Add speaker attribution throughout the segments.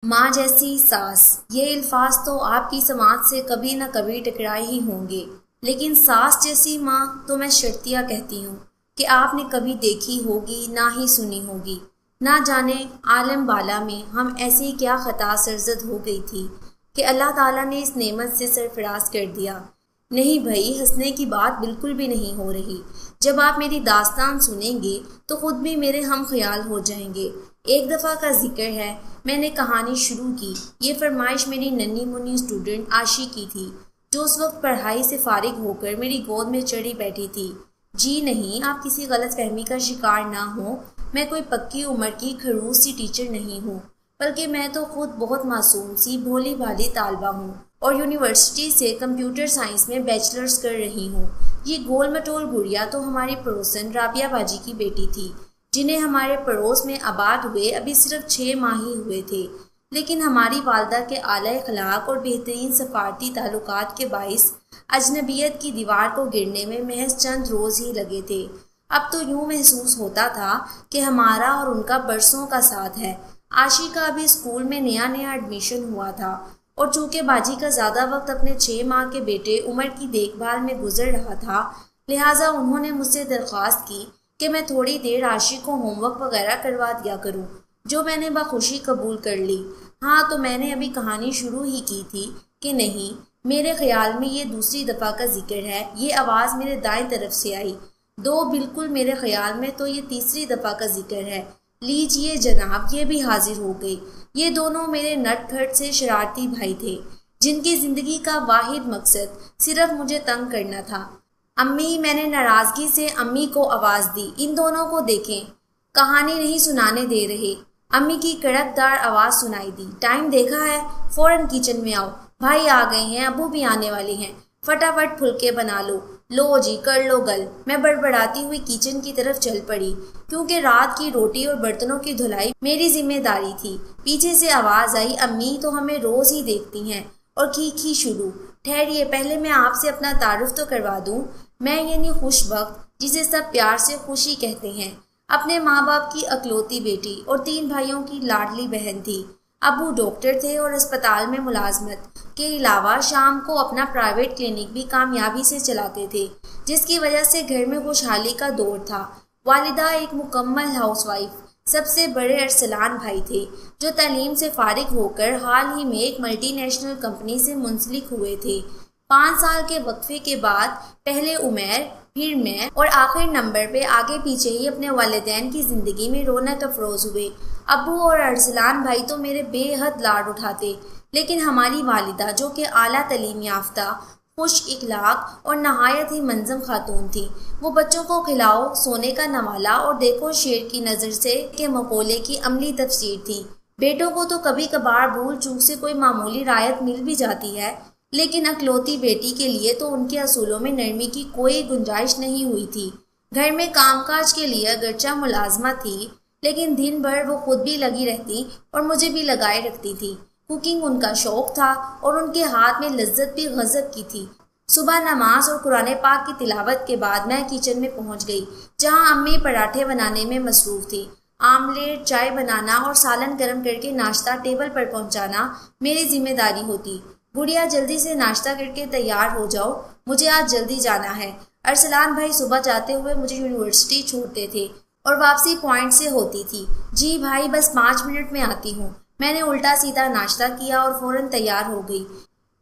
Speaker 1: ماں جیسی ساس، یہ الفاظ تو آپ کی سماعت سے کبھی نہ کبھی ٹکرائے ہی ہوں گے، لیکن ساس جیسی ماں تو میں شرطیہ کہتی ہوں کہ آپ نے کبھی دیکھی ہوگی نہ ہی سنی ہوگی۔ نہ جانے عالم بالا میں ہم ایسی کیا خطا سرزد ہو گئی تھی کہ اللہ تعالیٰ نے اس نعمت سے سرفراز کر دیا۔ نہیں بھائی، ہنسنے کی بات بالکل بھی نہیں ہو رہی۔ جب آپ میری داستان سنیں گے تو خود بھی میرے ہم خیال ہو جائیں گے۔ ایک دفعہ کا ذکر ہے، میں نے کہانی شروع کی۔ یہ فرمائش میری ننھی منھی اسٹوڈنٹ عاشی کی تھی، جو اس وقت پڑھائی سے فارغ ہو کر میری گود میں چڑھی بیٹھی تھی۔ جی نہیں، آپ کسی غلط فہمی کا شکار نہ ہوں، میں کوئی پکی عمر کی خڑوس سی ٹیچر نہیں ہوں، بلکہ میں تو خود بہت معصوم سی بھولی بھالی طالبہ ہوں اور یونیورسٹی سے کمپیوٹر سائنس میں بیچلرز کر رہی ہوں۔ یہ گول مٹول گڑیا تو ہماری پڑوسن رابعہ باجی کی بیٹی تھی، جنہیں ہمارے پڑوس میں آباد ہوئے ابھی صرف 6 ماہ ہی ہوئے تھے، لیکن ہماری والدہ کے اعلیٰ اخلاق اور بہترین سفارتی تعلقات کے باعث اجنبیت کی دیوار کو گرنے میں محض چند روز ہی لگے تھے۔ اب تو یوں محسوس ہوتا تھا کہ ہمارا اور ان کا برسوں کا ساتھ ہے۔ عاشی کا ابھی اسکول میں نیا ایڈمیشن ہوا تھا، اور چونکہ باجی کا زیادہ وقت اپنے 6 ماہ کے بیٹے عمر کی دیکھ بھال میں گزر رہا تھا، لہٰذا انہوں نے مجھ سے درخواست کی کہ میں تھوڑی دیر عاشی کو ہوم ورک وغیرہ کروا دیا کروں، جو میں نے بخوشی قبول کر لی۔ ہاں، تو میں نے ابھی کہانی شروع ہی کی تھی کہ نہیں، میرے خیال میں یہ دوسری دفعہ کا ذکر ہے۔ یہ آواز میرے دائیں طرف سے آئی۔ دو، بالکل میرے خیال میں تو یہ تیسری دفعہ کا ذکر ہے۔ لیجئے جناب، یہ بھی حاضر ہو گئی۔ یہ دونوں میرے نٹ کھٹ سے شرارتی بھائی تھے، جن کی زندگی کا واحد مقصد صرف مجھے تنگ کرنا تھا۔ امی، میں نے ناراضگی سے امی کو آواز دی، ان دونوں کو دیکھیں، کہانی نہیں سنانے دے رہے۔ امی کی کڑک دار آواز سنائی دی، ٹائم دیکھا ہے، فوراً کچن میں آؤ، بھائی آ گئے ہیں، ابو بھی آنے والے ہیں، فٹافٹ پھلکے بنا لو، لو جی کر لو گل۔ میں بڑبڑاتی ہوئی کچن کی طرف چل پڑی، کیونکہ رات کی روٹی اور برتنوں کی دھلائی میری ذمہ داری تھی۔ پیچھے سے آواز آئی، امی تو ہمیں روز ہی دیکھتی ہیں، اور کھی شروع۔ ٹھہریے، پہلے میں آپ سے اپنا تعارف تو کروا دوں۔ میں یعنی خوش بخت، جسے سب پیار سے خوشی کہتے ہیں، اپنے ماں باپ کی اکلوتی بیٹی اور 3 بھائیوں کی لاڈلی بہن تھی۔ ابو ڈاکٹر تھے اور اسپتال میں ملازمت کے علاوہ شام کو اپنا پرائیویٹ کلینک بھی کامیابی سے چلاتے تھے، جس کی وجہ سے گھر میں خوشحالی کا دور تھا۔ والدہ ایک مکمل ہاؤس وائف۔ سب سے بڑے ارسلان بھائی تھے، جو تعلیم سے فارغ ہو کر حال ہی میں ایک ملٹی نیشنل کمپنی سے منسلک ہوئے تھے۔ 5 سال کے وقفے کے بعد پہلے عمیر، پھر میں، اور آخر نمبر پہ آگے پیچھے ہی اپنے والدین کی زندگی میں رونق افروز ہوئے۔ ابو اور ارسلان بھائی تو میرے بے حد لاڈ اٹھاتے، لیکن ہماری والدہ، جو کہ اعلیٰ تعلیم یافتہ، خشک اخلاق اور نہایت ہی منظم خاتون تھی، وہ بچوں کو کھلاؤ، سونے کا نوالہ اور دیکھو شیر کی نظر سے کے مقولے کی عملی تفسیر تھی۔ بیٹوں کو تو کبھی کبھار بھول چوک سے کوئی معمولی رعایت مل بھی جاتی ہے، لیکن اکلوتی بیٹی کے لیے تو ان کے اصولوں میں نرمی کی کوئی گنجائش نہیں ہوئی تھی۔ گھر میں کام کاج کے لیے اگرچہ ملازمہ تھی، لیکن دن بھر وہ خود بھی لگی رہتی اور مجھے بھی لگائے رکھتی تھی۔ کوکنگ ان کا شوق تھا اور ان کے ہاتھ میں لذت بھی غضب کی تھی۔ صبح نماز اور قرآن پاک کی تلاوت کے بعد میں کچن میں پہنچ گئی، جہاں امی پراٹھے بنانے میں مصروف تھی۔ آملیٹ، چائے بنانا اور سالن گرم کر کے ناشتہ ٹیبل پر پہنچانا میری ذمہ داری ہوتی۔ گڑیا، جلدی سے ناشتہ کر کے تیار ہو جاؤ، مجھے آج جلدی جانا ہے۔ ارسلان بھائی صبح جاتے ہوئے مجھے یونیورسٹی چھوڑتے تھے اور واپسی پوائنٹ سے ہوتی تھی۔ جی بھائی، بس 5 منٹ میں آتی ہوں۔ میں نے الٹا سیدھا ناشتہ کیا اور فوراً تیار ہو گئی۔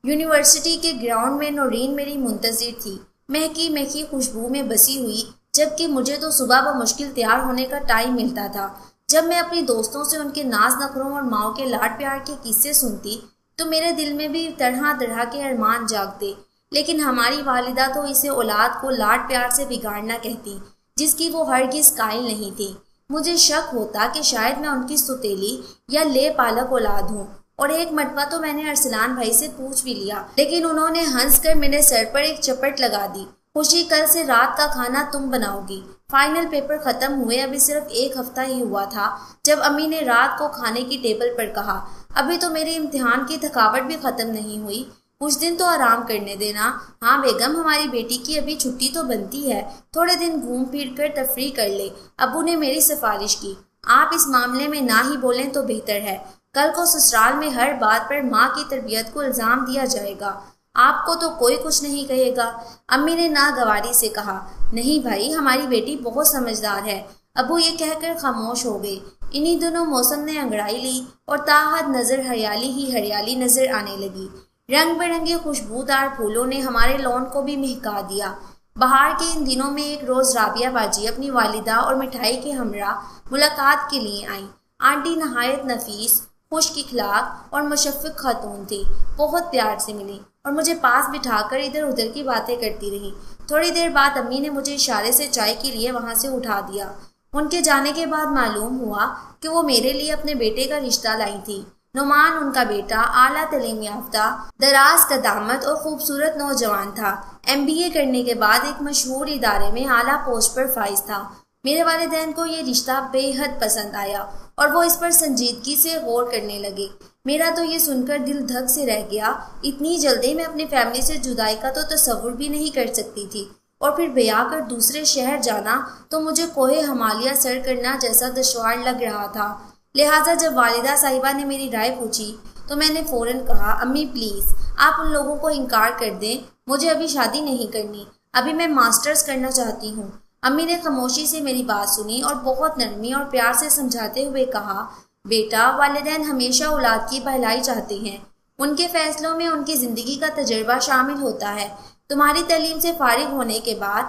Speaker 1: یونیورسٹی کے گراؤنڈ میں نورین میری منتظر تھی، مہکی مہکی خوشبو میں بسی ہوئی، جبکہ مجھے تو صبح بمشکل تیار ہونے کا ٹائم ملتا تھا۔ جب میں اپنی دوستوں سے ان کے ناز نخروں اور ماؤں کے لاڈ پیار کے قصے سنتی تو میرے دل میں بھی طرح طرح کے ارمان جاگتے، لیکن ہماری والدہ تو اسے اولاد کو لاڈ پیار سے بگاڑنا کہتی، جس کی وہ ہرگز قائل نہیں تھی۔ مجھے شک ہوتا کہ شاید میں ان کی ستیلی یا لے پالک اولاد ہوں، اور ایک مرتبہ تو میں نے ارسلان بھائی سے پوچھ بھی لیا، لیکن انہوں نے ہنس کر میرے سر پر ایک چپٹ لگا دی، خوشی، کل سے رات کا کھانا تم بناؤ گی۔ فائنل پیپر ختم ہوئے ابھی صرف 1 ہفتہ ہی ہوا تھا جب امی نے رات کو کھانے کی ٹیبل پر کہا، ابھی تو میرے امتحان کی تھکاوٹ بھی ختم نہیں ہوئی، کچھ دن تو آرام کرنے دینا۔ ہاں بیگم، ہماری بیٹی کی ابھی چھٹی تو بنتی ہے، تھوڑے دن گھوم پھر کر تفریح کر لے۔ ابو نے میری سفارش کی، آپ اس معاملے میں نہ ہی بولیں تو بہتر ہے۔ کل کو سسرال میں ہر بات پر ماں کی تربیت کو الزام دیا جائے گا، آپ کو تو کوئی کچھ نہیں کہے گا۔ امی نے ناگواری سے کہا، نہیں بھائی، ہماری بیٹی بہت سمجھدار ہے۔ ابو یہ کہہ کر خاموش ہو گئے۔ انہی دنوں موسم نے انگڑائی لی اور تاحد نظر ہریالی ہی ہریالی نظر آنے لگی۔ رنگ برنگے خوشبودار پھولوں نے ہمارے لون کو بھی مہکا دیا۔ بہار کے ان دنوں میں ایک روز رابعہ باجی اپنی والدہ اور مٹھائی کے ہمراہ ملاقات کے لیے آئیں۔ آنٹی نہایت نفیس، خشک اخلاق اور مشفق خاتون تھی، بہت پیار سے ملی اور مجھے پاس بٹھا کر ادھر ادھر کی باتیں کرتی رہی۔ تھوڑی دیر بعد امی نے مجھے اشارے سے چائے کے لیے وہاں سے اٹھا دیا۔ ان کے جانے کے بعد معلوم ہوا کہ وہ میرے لیے اپنے بیٹے کا رشتہ لائی تھی۔ نعمان ان کا بیٹا اعلیٰ تعلیم یافتہ، دراز قدامت اور خوبصورت نوجوان تھا۔ MBA کرنے کے بعد ایک مشہور ادارے میں اعلیٰ پوسٹ پر فائز تھا۔ میرے والدین کو یہ رشتہ بے حد پسند آیا اور وہ اس پر سنجیدگی سے غور کرنے لگے۔ میرا تو یہ سن کر دل دھک سے رہ گیا۔ اتنی جلدی میں اپنی فیملی سے جدائی کا تو تصور بھی نہیں کر سکتی تھی، اور پھر بیاہ کر دوسرے شہر جانا تو مجھے کوہ ہمالیہ سر کرنا جیسا دشوار لگ رہا تھا۔ لہٰذا جب والدہ صاحبہ نے میری رائے پوچھی تو میں نے فوراً کہا، امی پلیز آپ ان لوگوں کو انکار کر دیں، مجھے ابھی شادی نہیں کرنی، ابھی میں ماسٹرز کرنا چاہتی ہوں۔ امی نے خاموشی سے میری بات سنی اور بہت نرمی اور پیار سے سمجھاتے ہوئے کہا، بیٹا، والدین ہمیشہ اولاد کی بھلائی چاہتے ہیں، ان کے فیصلوں میں ان کی زندگی کا تجربہ شامل ہوتا ہے۔ تمہاری تعلیم سے فارغ ہونے کے بعد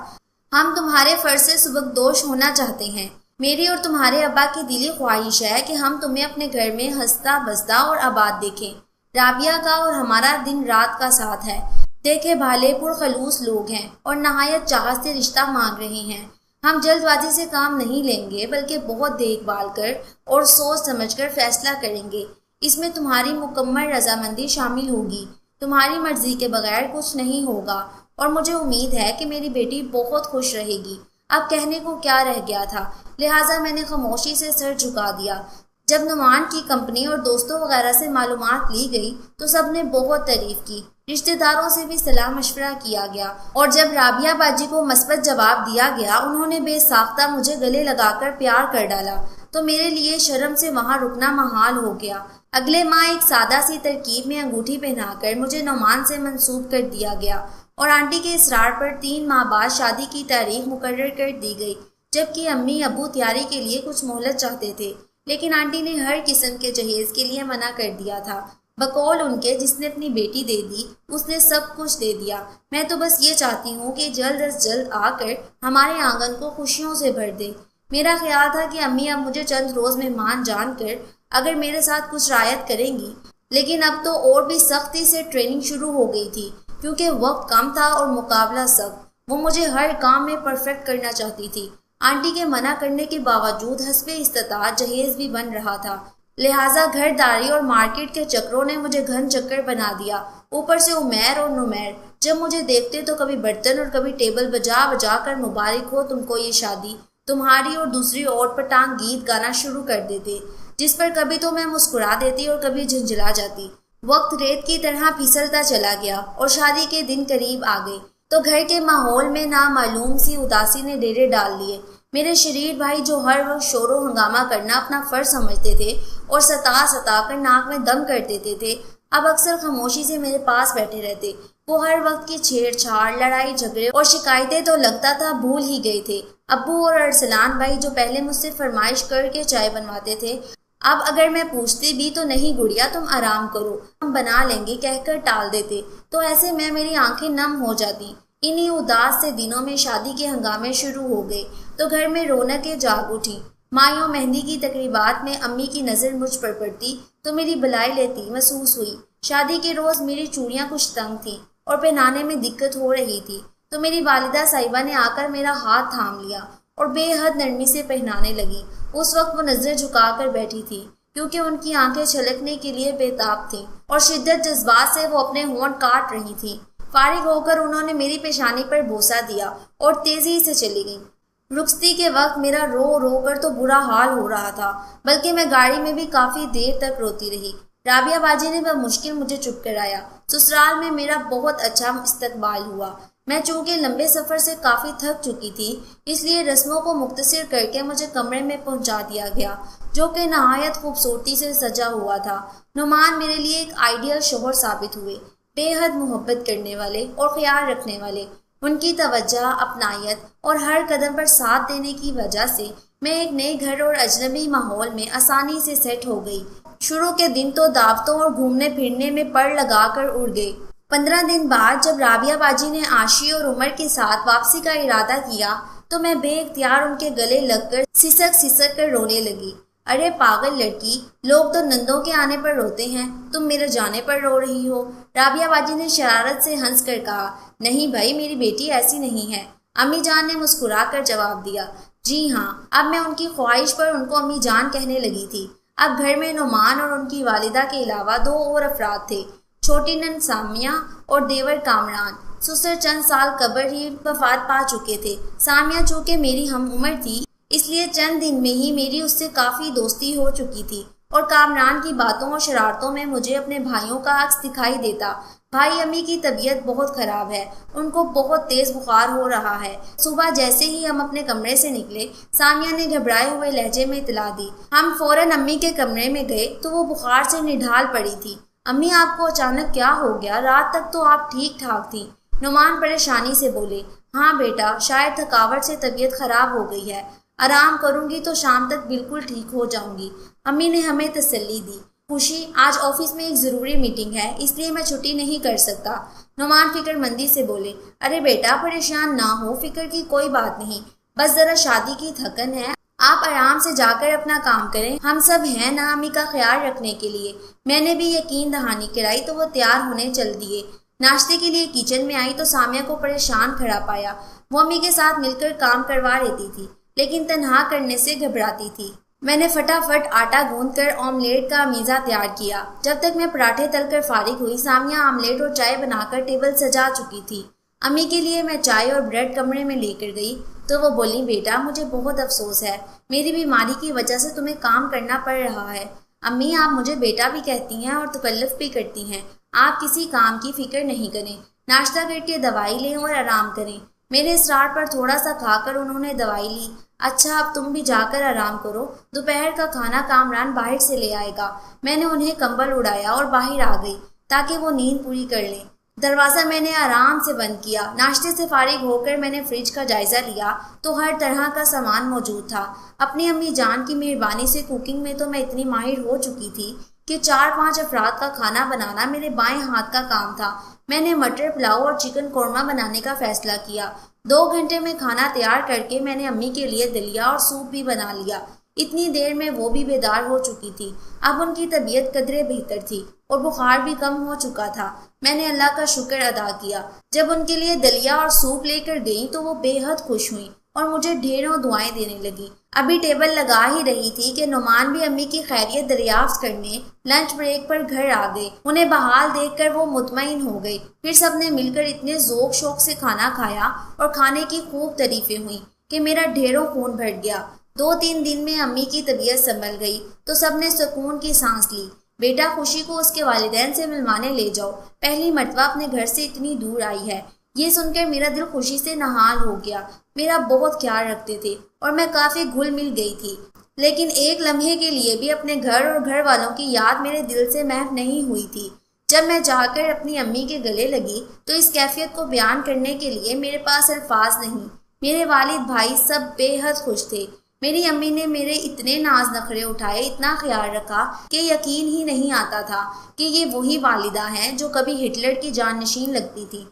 Speaker 1: ہم تمہارے فرض سے سبکدوش ہونا چاہتے ہیں۔ میری اور تمہارے ابا کی دلی خواہش ہے کہ ہم تمہیں اپنے گھر میں ہنستا بستا اور آباد دیکھیں۔ رابعہ کا اور ہمارا دن رات کا ساتھ ہے۔ دیکھے بھالے پرخلوص لوگ ہیں اور نہایت چاہت سے رشتہ مانگ رہے ہیں۔ ہم جلد بازی سے کام نہیں لیں گے، بلکہ بہت دیکھ بھال کر اور سوچ سمجھ کر فیصلہ کریں گے۔ اس میں تمہاری مکمل رضامندی شامل ہوگی۔ تمہاری مرضی کے بغیر کچھ نہیں ہوگا، اور مجھے امید ہے کہ میری بیٹی بہت خوش رہے گی۔ اب کہنے کو کیا رہ گیا تھا، لہٰذا میں نے خاموشی سے سر جھکا دیا۔ جب نعمان کی کمپنی اور دوستوں وغیرہ سے معلومات لی گئی تو سب نے بہت تعریف کی، رشتہ داروں سے بھی صلاح مشورہ کیا گیا، اور جب رابعہ باجی کو مثبت جواب دیا گیا، انہوں نے بے ساختہ مجھے گلے لگا کر پیار کر ڈالا، تو میرے لیے شرم سے وہاں رکنا محال ہو گیا۔ اگلے ماہ ایک سادہ سی ترکیب میں انگوٹھی پہنا کر مجھے نعمان سے منسوب کر دیا گیا، اور آنٹی کے اصرار پر 3 ماہ بعد شادی کی تاریخ مقرر کر دی گئی، جبکہ امی ابو تیاری کے لیے کچھ مہلت چاہتے تھے، لیکن آنٹی نے ہر قسم کے جہیز کے لیے منع کر دیا تھا۔ بقول ان کے، جس نے اپنی بیٹی دے دی اس نے سب کچھ دے دیا۔ میں تو بس یہ چاہتی ہوں کہ جلد از جلد آ کر ہمارے آنگن کو خوشیوں سے بھر دے۔ میرا خیال تھا کہ امی اب مجھے چند روز مہمان جان کر اگر میرے ساتھ کچھ رعایت کریں گی، لیکن اب تو اور بھی سختی سے ٹریننگ شروع ہو گئی تھی، کیونکہ وقت کم تھا اور مقابلہ سخت۔ وہ مجھے ہر کام میں پرفیکٹ کرنا چاہتی تھی۔ آنٹی کے منع کرنے کے باوجود حسب استطاعت جہیز بھی بن رہا تھا، لہٰذا گھر داری اور مارکیٹ کے چکروں نے مجھے گھن چکر بنا دیا۔ اوپر سے عمیر اور نمیر جب مجھے دیکھتے تو کبھی برتن اور کبھی ٹیبل بجا بجا کر مبارک ہو تم کو یہ شادی، تمہاری اور دوسری عورت پر ٹانگ گیت گانا شروع کر دیتے، جس پر کبھی تو میں مسکرا دیتی اور کبھی جھنجھلا جاتی۔ وقت ریت کی طرح پھسلتا چلا گیا اور شادی کے دن قریب آ گئے تو گھر کے ماحول میں نامعلوم سی اداسی نے ڈیرے ڈال لیے۔ میرے شریر بھائی جو ہر وقت شور و ہنگامہ کرنا اپنا فرض سمجھتے تھے اور ستا کر ناک میں دم کر دیتے تھے، اب اکثر خاموشی سے میرے پاس بیٹھے رہتے۔ وہ ہر وقت کی چھیڑ چھاڑ، لڑائی جھگڑے اور شکایتیں تو لگتا تھا بھول ہی گئے تھے۔ ابو اور ارسلان بھائی جو پہلے مجھ سے فرمائش کر کے چائے بنواتے تھے، اب اگر میں پوچھتی بھی تو نہیں گڑیا تم آرام کرو، ہم بنا لیں گے کہہ کر ٹال دیتے، تو ایسے میں میری آنکھیں نم ہو جاتی۔ انہی اداس سے دنوں میں شادی کے ہنگامے شروع ہو گئے تو گھر میں رونقیں جاگ اٹھی۔ مایوں مہندی کی تقریبات میں امی کی نظر مجھ پر پڑتی تو میری بلائی لیتی محسوس ہوئی۔ شادی کے روز میری چوڑیاں کچھ تنگ تھیں اور پہنانے میں دقت ہو رہی تھی، تو میری والدہ صاحبہ نے آ کر میرا ہاتھ تھام لیا اور بے حد نرمی سے پہنانے لگی۔ اس وقت وہ نظر جھکا کر بیٹھی تھی، کیونکہ ان کی آنکھیں چھلکنے کے لیے بے تاب تھیں اور شدت جذبات سے وہ اپنے ہونٹ کاٹ رہی تھیں۔ فارغ ہو کر انہوں نے میری پیشانی پر بوسہ دیا اور تیزی سے چلی گئیں۔ رخصتی کے وقت میرا رو رو کر تو برا حال ہو رہا تھا، بلکہ میں گاڑی میں بھی کافی دیر تک روتی رہی۔ رابعہ باجی نے بمشکل مجھے چپ کرایا۔ سسرال میں میرا بہت اچھا استقبال ہوا۔ میں چونکہ لمبے سفر سے کافی تھک چکی تھی، اس لیے رسموں کو مختصر کر کے مجھے کمرے میں پہنچا دیا گیا، جو کہ نہایت خوبصورتی سے سجا ہوا تھا۔ نعمان میرے لیے ایک آئیڈیل شوہر ثابت ہوئے، بے حد محبت کرنے والے اور خیال رکھنے والے۔ ان کی توجہ، اپنائیت اور ہر قدم پر ساتھ دینے کی وجہ سے میں ایک نئے گھر اور اجنبی ماحول میں آسانی سے سیٹ ہو گئی۔ شروع کے دن تو دعوتوں اور گھومنے پھرنے میں پڑ لگا کر اڑ گئے۔ 15 دن بعد جب رابعہ باجی نے عاشی اور عمر کے ساتھ واپسی کا ارادہ کیا تو میں بے اختیار ان کے گلے لگ کر سسک کر رونے لگی۔ ارے پاگل لڑکی، لوگ تو نندوں کے آنے پر روتے ہیں، تم میرے جانے پر رو رہی ہو۔ رابعہ باجی نے شرارت سے ہنس کر کہا، نہیں بھائی، میری بیٹی ایسی نہیں ہے۔ امی جان نے مسکرا کر جواب دیا، جی ہاں۔ اب میں ان کی خواہش پر ان کو امی جان کہنے لگی تھی۔ اب گھر میں نعمان اور ان کی والدہ کے علاوہ 2 اور افراد تھے، چھوٹی نند سامیہ اور دیور کامران۔ سسر چند سال قبل ہی وفات پا چکے تھے۔ سامیہ چونکہ میری ہم عمر تھی، اس لیے چند دن میں ہی میری اس سے کافی دوستی ہو چکی تھی، اور کامران کی باتوں اور شرارتوں میں مجھے اپنے بھائیوں کا عکس دکھائی دیتا۔ بھائی امی کی طبیعت بہت خراب ہے، ان کو بہت تیز بخار ہو رہا ہے۔ صبح جیسے ہی ہم اپنے کمرے سے نکلے، سامیہ نے گھبرائے ہوئے لہجے میں اطلاع دی۔ ہم فوراً امی کے کمرے میں گئے تو وہ بخار سے نڈھال پڑی تھی۔ امی، آپ کو اچانک کیا ہو گیا؟ رات تک تو آپ ٹھیک ٹھاک تھیں۔ نعمان پریشانی سے بولے، ہاں بیٹا، شاید تھکاوٹ سے طبیعت خراب ہو گئی ہے، آرام کروں گی تو شام تک بالکل ٹھیک ہو جاؤں گی۔ امی نے ہمیں تسلی دی۔ خوشی، آج آفس میں ایک ضروری میٹنگ ہے، اس لیے میں چھٹی نہیں کر سکتا۔ نعمان فکر مندی سے بولے، ارے بیٹا پریشان نہ ہو، فکر کی کوئی بات نہیں، بس ذرا شادی کی تھکن ہے، آپ آرام سے جا کر اپنا کام کریں، ہم سب ہیں نا امی کا خیال رکھنے کے لیے۔ میں نے بھی یقین دہانی کرائی تو وہ تیار ہونے چل دیے۔ ناشتے کے لیے کچن میں آئی تو سامیہ کو پریشان کھڑا پایا۔ وہ امی کے ساتھ مل کر کام کروا لیتی تھی، لیکن تنہا کرنے سے گھبراتی تھی۔ میں نے فٹافٹ آٹا گوندھ کر آملیٹ کا میزہ تیار کیا۔ جب تک میں پراٹھے تل کر فارغ ہوئی، سامیہ آملیٹ اور چائے بنا کر ٹیبل سجا چکی تھی۔ امی کے لیے میں چائے اور بریڈ کمرے میں لے کر گئی تو وہ بولی، بیٹا مجھے بہت افسوس ہے، میری بیماری کی وجہ سے تمہیں کام کرنا پڑ رہا ہے۔ امی، آپ مجھے بیٹا بھی کہتی ہیں اور تکلف بھی کرتی ہیں، آپ کسی کام کی فکر نہیں کریں، ناشتہ کر کے دوائی لیں اور آرام کریں۔ میرے اصرار پر تھوڑا سا کھا کر انہوں نے دوائی لی۔ اچھا، اب تم بھی جا کر آرام کرو، دوپہر کا کھانا کامران باہر سے لے آئے گا۔ میں نے انہیں کمبل اڑایا اور باہر آ گئی تاکہ وہ نیند پوری کر لیں۔ دروازہ میں نے آرام سے بند کیا۔ ناشتے سے فارغ ہو کر میں نے فریج کا جائزہ لیا تو ہر طرح کا سامان موجود تھا۔ اپنی امی جان کی مہربانی سے کوکنگ میں تو میں اتنی ماہر ہو چکی تھی کہ 4-5 افراد کا کھانا بنانا میرے بائیں ہاتھ کا کام تھا۔ میں نے مٹر پلاؤ اور چکن قورمہ بنانے کا فیصلہ کیا۔ 2 گھنٹے میں کھانا تیار کر کے میں نے امی کے لیے دلیا اور سوپ بھی بنا لیا۔ اتنی دیر میں وہ بھی بیدار ہو چکی تھی۔ اب ان کی طبیعت قدرے بہتر تھی اور بخار بھی کم ہو چکا تھا۔ میں نے اللہ کا شکر ادا کیا۔ جب ان کے لیے دلیا اور سوپ لے کر گئی تو وہ بے حد خوش ہوئیں اور مجھے ڈھیروں دعائیں دینے لگی۔ ابھی ٹیبل لگا ہی رہی تھی کہ نعمان بھی امی کی خیریت دریافت کرنے لنچ بریک پر گھر آ گئے۔ انہیں بحال دیکھ کر وہ مطمئن ہو گئی۔ پھر سب نے مل کر اتنے ذوق شوق سے کھانا کھایا اور کھانے کی خوب تعریفیں ہوئیں کہ میرا ڈھیروں خون بھر گیا۔ 2-3 دن میں امی کی طبیعت سنبھل گئی تو سب نے سکون کی سانس لی۔ بیٹا خوشی کو اس کے والدین سے ملوانے لے جاؤ، پہلی مرتبہ اپنے گھر سے اتنی دور آئی ہے۔ یہ سن کر میرا دل خوشی سے نہال ہو گیا۔ میرا بہت خیال رکھتے تھے اور میں کافی گھل مل گئی تھی، لیکن ایک لمحے کے لیے بھی اپنے گھر اور گھر والوں کی یاد میرے دل سے محو نہیں ہوئی تھی۔ جب میں جا کر اپنی امی کے گلے لگی تو اس کیفیت کو بیان کرنے کے لیے میرے پاس الفاظ نہیں۔ میرے والد بھائی سب بے حد خوش تھے۔ میری امی نے میرے اتنے ناز نخرے اٹھائے، اتنا خیال رکھا کہ یقین ہی نہیں آتا تھا کہ یہ وہی والدہ ہیں جو کبھی ہٹلر کی جانشین لگتی تھی۔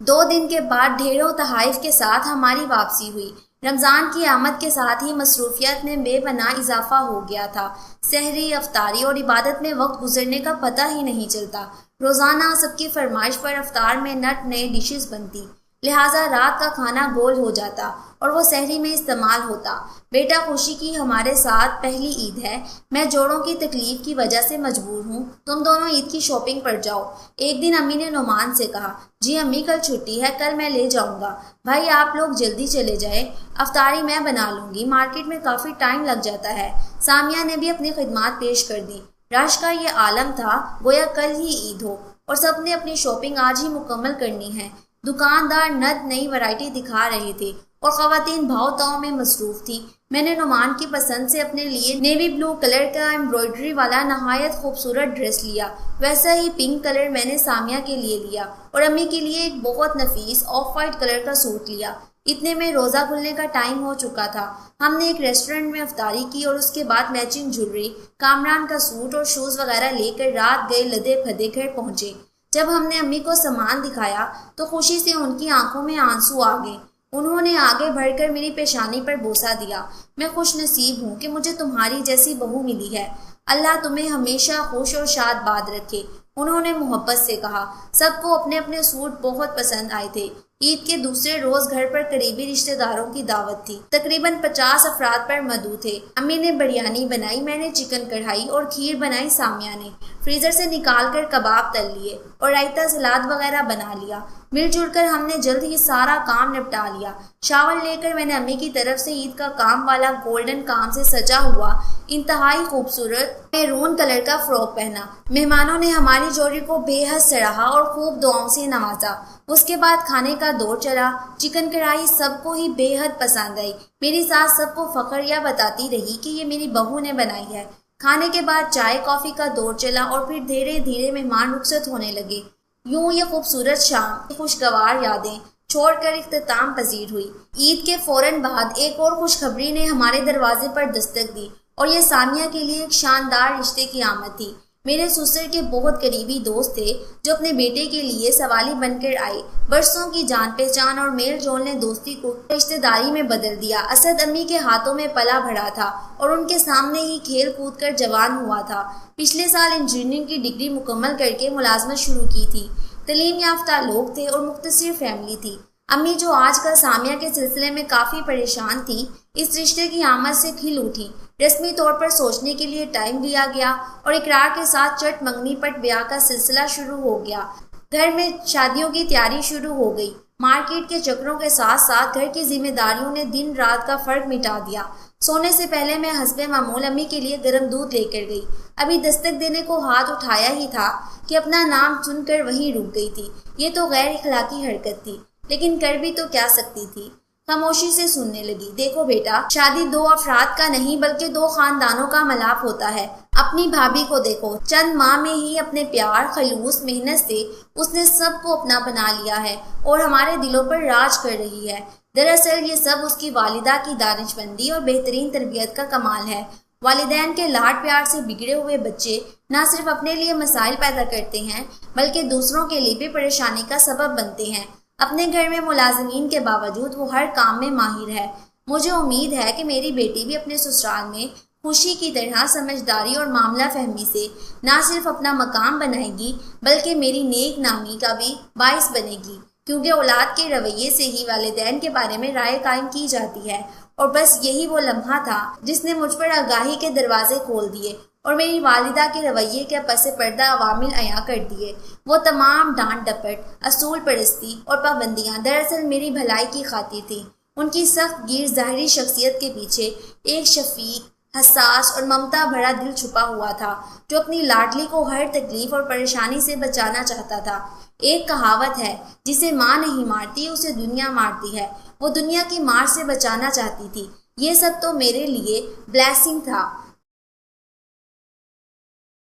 Speaker 1: 2 دن کے بعد ڈھیروں تحائف کے ساتھ ہماری واپسی ہوئی۔ رمضان کی آمد کے ساتھ ہی مصروفیت میں بے پناہ اضافہ ہو گیا تھا۔ سحری، افطاری اور عبادت میں وقت گزرنے کا پتہ ہی نہیں چلتا۔ روزانہ سب کی فرمائش پر افطار میں نئے ڈشز بنتی، لہٰذا رات کا کھانا گول ہو جاتا اور وہ سحری میں استعمال ہوتا۔ بیٹا خوشی کی ہمارے ساتھ پہلی عید ہے، میں جوڑوں کی تکلیف کی وجہ سے مجبور ہوں، تم دونوں عید کی شاپنگ پر جاؤ۔ ایک دن امی نے نعمان سے کہا، جی امی کل چھٹی ہے، کل میں لے جاؤں گا۔ بھائی آپ لوگ جلدی چلے جائیں، افطاری میں بنا لوں گی، مارکیٹ میں کافی ٹائم لگ جاتا ہے۔ سامیہ نے بھی اپنی خدمات پیش کر دی۔ رش کا یہ عالم تھا گویا کل ہی عید ہو اور سب نے اپنی شاپنگ آج ہی مکمل کرنی ہے۔ دکاندار نئی ورائٹی دکھا رہے تھے اور خواتین بھاؤ تاؤ میں مصروف تھی۔ میں نے نعمان کی پسند سے اپنے لیے نیوی بلو کلر کا ایمبرائڈری والا نہایت خوبصورت ڈریس لیا۔ ویسا ہی پنک کلر میں نے سامیہ کے لیے لیا اور امی کے لیے ایک بہت نفیس آف وائٹ کلر کا سوٹ لیا۔ اتنے میں روزہ کھلنے کا ٹائم ہو چکا تھا۔ ہم نے ایک ریسٹورنٹ میں افطاری کی اور اس کے بعد میچنگ جویلری، کامران کا سوٹ اور شوز وغیرہ لے کر رات گئے لدے پھدے گھر پہنچے۔ جب ہم نے امی کو سامان دکھایا تو خوشی سے ان کی آنکھوں میں آنسو آ گئے۔ انہوں نے آگے بڑھ کر میری پیشانی پر بوسہ دیا۔ میں خوش نصیب ہوں کہ مجھے تمہاری جیسی بہو ملی ہے۔ اللہ تمہیں ہمیشہ خوش اور شاد باد رکھے، انہوں نے محبت سے کہا۔ سب کو اپنے اپنے سوٹ بہت پسند آئے تھے۔ عید کے دوسرے روز گھر پر قریبی رشتہ داروں کی دعوت تھی۔ تقریباً 50 افراد پر مدعو تھے۔ امی نے بریانی بنائی، میں نے چکن کڑھائی اور کھیر بنائی، سامیہ نے فریزر سے نکال کر کباب تل لیے اور رائتا سلاد وغیرہ بنا لیا۔ مل جل کر ہم نے جلد ہی سارا کام نپٹا لیا۔ شاول لے کر میں نے امی کی طرف سے عید کا کام والا گولڈن کام سے سجا ہوا انتہائی خوبصورت میرون کلر کا فراک پہنا۔ مہمانوں نے ہماری جوڑی کو بے حد سراہا اور خوب دعاؤں سے نوازا۔ اس کے بعد کھانے کا دور چلا۔ چکن کڑھائی سب کو ہی بے حد پسند آئی۔ میری ساس سب کو فخر یا بتاتی رہی کہ یہ میری بہو نے بنائی ہے۔ کھانے کے بعد چائے کافی کا دور چلا اور پھر دھیرے دھیرے مہمان رخصت ہونے لگے۔ یوں یہ خوبصورت شام خوشگوار یادیں چھوڑ کر اختتام پذیر ہوئی۔ عید کے فوراً بعد ایک اور خوشخبری نے ہمارے دروازے پر دستک دی اور یہ سامیہ کے لیے ایک شاندار رشتے کی آمد تھی۔ میرے سسر کے بہت قریبی دوست تھے جو اپنے بیٹے کے لیے سوالی بن کر آئے۔ برسوں کی جان پہچان اور میل جول نے دوستی کو رشتہ داری میں بدل دیا۔ اسد امی کے ہاتھوں میں پلا بڑھا تھا اور ان کے سامنے ہی کھیل کود کر جوان ہوا تھا۔ پچھلے سال انجینئرنگ کی ڈگری مکمل کر کے ملازمت شروع کی تھی۔ تعلیم یافتہ لوگ تھے اور مختصر فیملی تھی۔ امی جو آج کل سامیہ کے سلسلے میں کافی پریشان تھی، اس رشتے کی آمد سے کھل اٹھی۔ رسمی طور پر سوچنے کے لیے ٹائم لیا گیا اور اقرار کے ساتھ چٹ منگنی پٹ بیاہ کا سلسلہ شروع ہو گیا۔ گھر میں شادیوں کی تیاری شروع ہو گئی۔ مارکیٹ کے چکروں کے ساتھ ساتھ گھر کی ذمہ داریوں نے دن رات کا فرق مٹا دیا۔ سونے سے پہلے میں حسب معمول امی کے لیے گرم دودھ لے کر گئی۔ ابھی دستک دینے کو ہاتھ اٹھایا ہی تھا کہ اپنا نام سن کر وہیں رک گئی تھی۔ یہ تو غیر اخلاقی حرکت تھی، لیکن کر بھی تو کیا سکتی تھی۔ خاموشی سے سننے لگی۔ دیکھو بیٹا، شادی 2 افراد کا نہیں بلکہ 2 خاندانوں کا ملاپ ہوتا ہے۔ اپنی بھابھی کو دیکھو، چند ماہ میں ہی اپنے پیار، خلوص، محنت سے اس نے سب کو اپنا بنا لیا ہے اور ہمارے دلوں پر راج کر رہی ہے۔ دراصل یہ سب اس کی والدہ کی دانشمندی اور بہترین تربیت کا کمال ہے۔ والدین کے لاڈ پیار سے بگڑے ہوئے بچے نہ صرف اپنے لیے مسائل پیدا کرتے ہیں بلکہ دوسروں کے لیے بھی پریشانی کا سبب بنتے ہیں۔ اپنے گھر میں ملازمین کے باوجود وہ ہر کام میں ماہر ہے۔ مجھے امید ہے کہ میری بیٹی بھی اپنے سسرال میں خوشی کی طرح سمجھداری اور معاملہ فہمی سے نہ صرف اپنا مقام بنائے گی بلکہ میری نیک نامی کا بھی باعث بنے گی، کیونکہ اولاد کے رویے سے ہی والدین کے بارے میں رائے قائم کی جاتی ہے۔ اور بس یہی وہ لمحہ تھا جس نے مجھ پر آگاہی کے دروازے کھول دیے اور میری والدہ کے رویے کے پس پردہ عوامل عیاں کر دیے۔ وہ تمام ڈانٹ ڈپٹ، اصول پرستی اور پابندیاں دراصل میری بھلائی کی خاطر تھیں۔ ان کی سخت گیر ظاہری شخصیت کے پیچھے ایک شفیق، حساس اور ممتا بھرا دل چھپا ہوا تھا جو اپنی لاڈلی کو ہر تکلیف اور پریشانی سے بچانا چاہتا تھا۔ ایک کہاوت ہے، جسے ماں نہیں مارتی اسے دنیا مارتی ہے۔ وہ دنیا کی مار سے بچانا چاہتی تھی۔ یہ سب تو میرے لیے بلیسنگ تھا۔